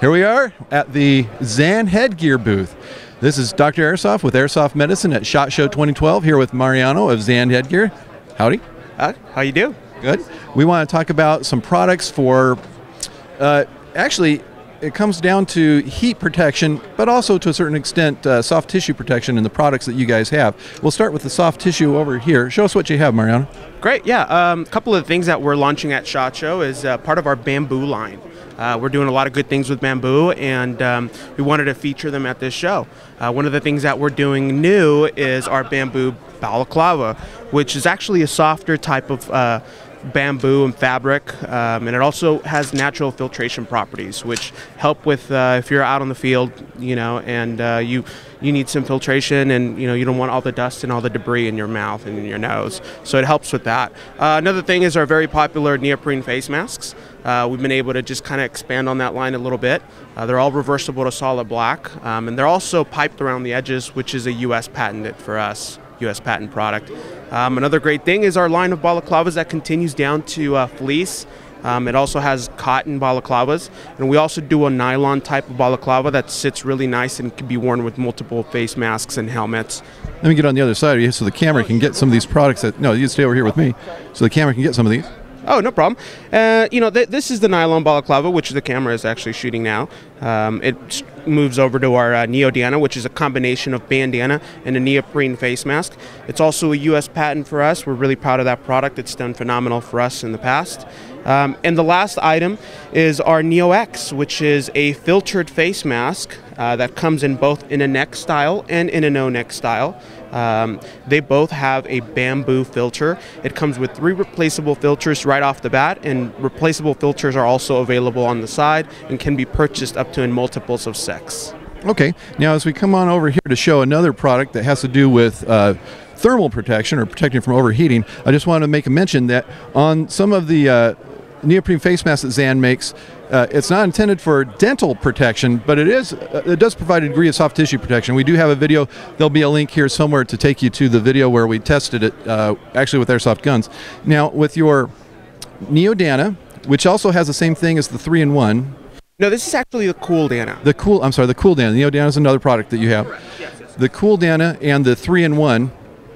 Here we are at the Zan Headgear booth. This is Dr. Airsoft with Airsoft Medicine at SHOT Show 2012, here with Mariano of Zan Headgear. Howdy. How you do? Good. We want to talk about some products for, actually, it comes down to heat protection, but also to a certain extent soft tissue protection in the products that you guys have. We'll start with the soft tissue over here. Show us what you have, Mariano. Great, yeah. A couple of the things that we're launching at SHOT Show is part of our bamboo line. We're doing a lot of good things with bamboo, and we wanted to feature them at this show. One of the things that we're doing new is our bamboo balaclava, which is actually a softer type of bamboo and fabric, and it also has natural filtration properties, which help with if you're out on the field, you know, and you need some filtration, and you don't want all the dust and all the debris in your mouth and in your nose, so it helps with that. Another thing is our very popular neoprene face masks. We've been able to just kind of expand on that line a little bit. They're all reversible to solid black, and they're also piped around the edges, which is a U.S. patented for us. U.S. patent product. Another great thing is our line of balaclavas that continues down to fleece. It also has cotton balaclavas, and we also do a nylon type of balaclava that sits really nice and can be worn with multiple face masks and helmets. Let me get on the other side of you so the camera can get some of these products. No, you stay over here with me so the camera can get some of these. Oh, no problem. This is the nylon balaclava, which the camera is actually shooting now. It moves over to our Neodana, which is a combination of bandana and a neoprene face mask. It's also a U.S. patent for us. We're really proud of that product. It's done phenomenal for us in the past. And the last item is our Neo X, which is a filtered face mask that comes in both in a neck style and in a no-neck style. They both have a bamboo filter. It comes with 3 replaceable filters right off the bat, and replaceable filters are also available on the side and can be purchased up to in multiples of 6. Okay, now as we come on over here to show another product that has to do with thermal protection or protecting from overheating, I just want to make a mention that on some of the neoprene face masks that Zan makes, it's not intended for dental protection, but it does provide a degree of soft tissue protection. We do have a video. There'll be a link here somewhere to take you to the video where we tested it, actually with airsoft guns. Now, with your Neodana, which also has the same thing as the 3-in-1. No, this is actually the Cooldana. The Cooldana. The Neodana is another product that you have. Yes. The Cooldana and the 3-in-1.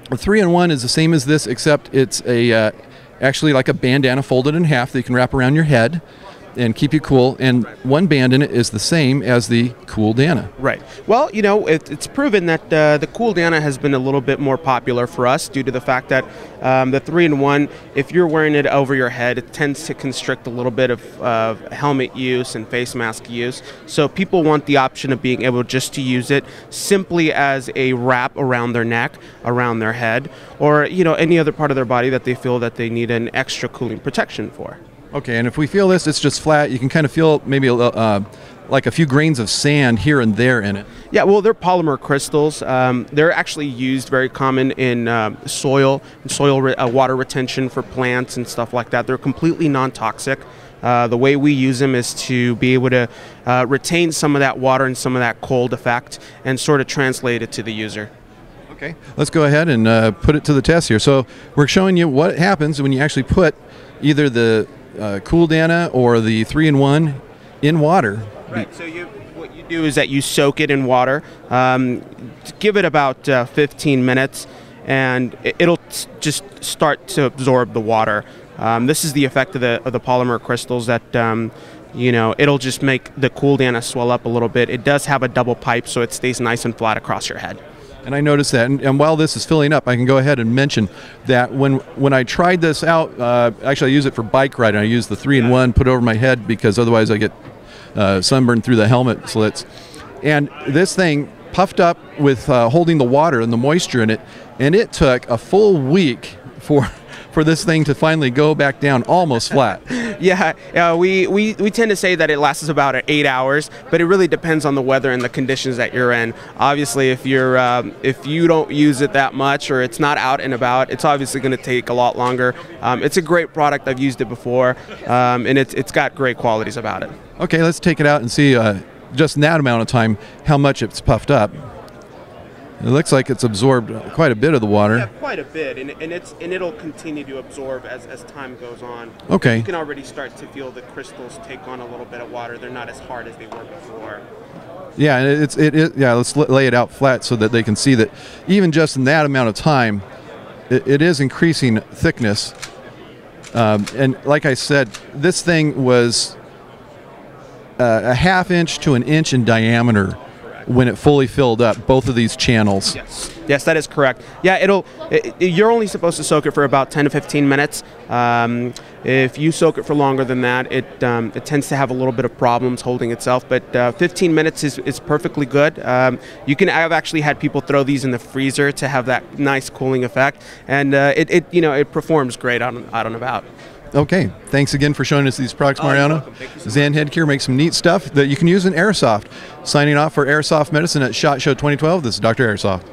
The 3-in-1 is the same as this, except it's actually like a bandana folded in half that you can wrap around your head and keep you cool, and one band in it is the same as the Cooldana. Right. Well, it's proven that the Cooldana has been a little bit more popular for us due to the fact that the 3-in-1, if you're wearing it over your head, it tends to constrict a little bit of helmet use and face mask use. So people want the option of being able just to use it simply as a wrap around their neck, around their head, or any other part of their body that they feel that they need an extra cooling protection for. Okay, and if we feel this, it's just flat. You can kind of feel maybe like a few grains of sand here and there in it. Yeah, well, they're polymer crystals. They're actually used very common in soil water retention for plants and stuff like that. They're completely non-toxic. The way we use them is to be able to retain some of that water and some of that cold effect and sort of translate it to the user. Okay, let's go ahead and put it to the test here. So we're showing you what happens when you actually put either the Cooldana or the 3-in-1 in water. Right. So what you do is that you soak it in water. Give it about 15 minutes, and it'll just start to absorb the water. This is the effect of the polymer crystals that it'll just make the Cooldana swell up a little bit. It does have a double pipe, so it stays nice and flat across your head. And I noticed that, and while this is filling up, I can go ahead and mention that when I tried this out, actually I use it for bike riding. I use the 3-in-1, put it over my head because otherwise I get sunburned through the helmet slits. And this thing puffed up with holding the water and the moisture in it, and it took a full week for this thing to finally go back down almost flat. Yeah, we tend to say that it lasts about 8 hours, but it really depends on the weather and the conditions that you're in. Obviously, if you don't use it that much or it's not out and about, it's obviously going to take a lot longer. It's a great product. I've used it before, and it's got great qualities about it. Okay, let's take it out and see just in that amount of time how much it's puffed up. It looks like it's absorbed quite a bit of the water. Yeah, quite a bit, and it'll continue to absorb as time goes on. Okay. You can already start to feel the crystals take on a little bit of water. They're not as hard as they were before. Yeah, and yeah. Let's lay it out flat so that they can see that even just in that amount of time, it is increasing thickness. And like I said, this thing was a ½ inch to an inch in diameter when it fully filled up both of these channels. Yes, that is correct. Yeah, you're only supposed to soak it for about 10 to 15 minutes. If you soak it for longer than that, it tends to have a little bit of problems holding itself. But 15 minutes is perfectly good. I've actually had people throw these in the freezer to have that nice cooling effect, and it performs great out and about. Okay, thanks again for showing us these products, Mariano. Zan Headgear makes some neat stuff that you can use in Airsoft. Signing off for Airsoft Medicine at SHOT Show 2012, this is Dr. Airsoft.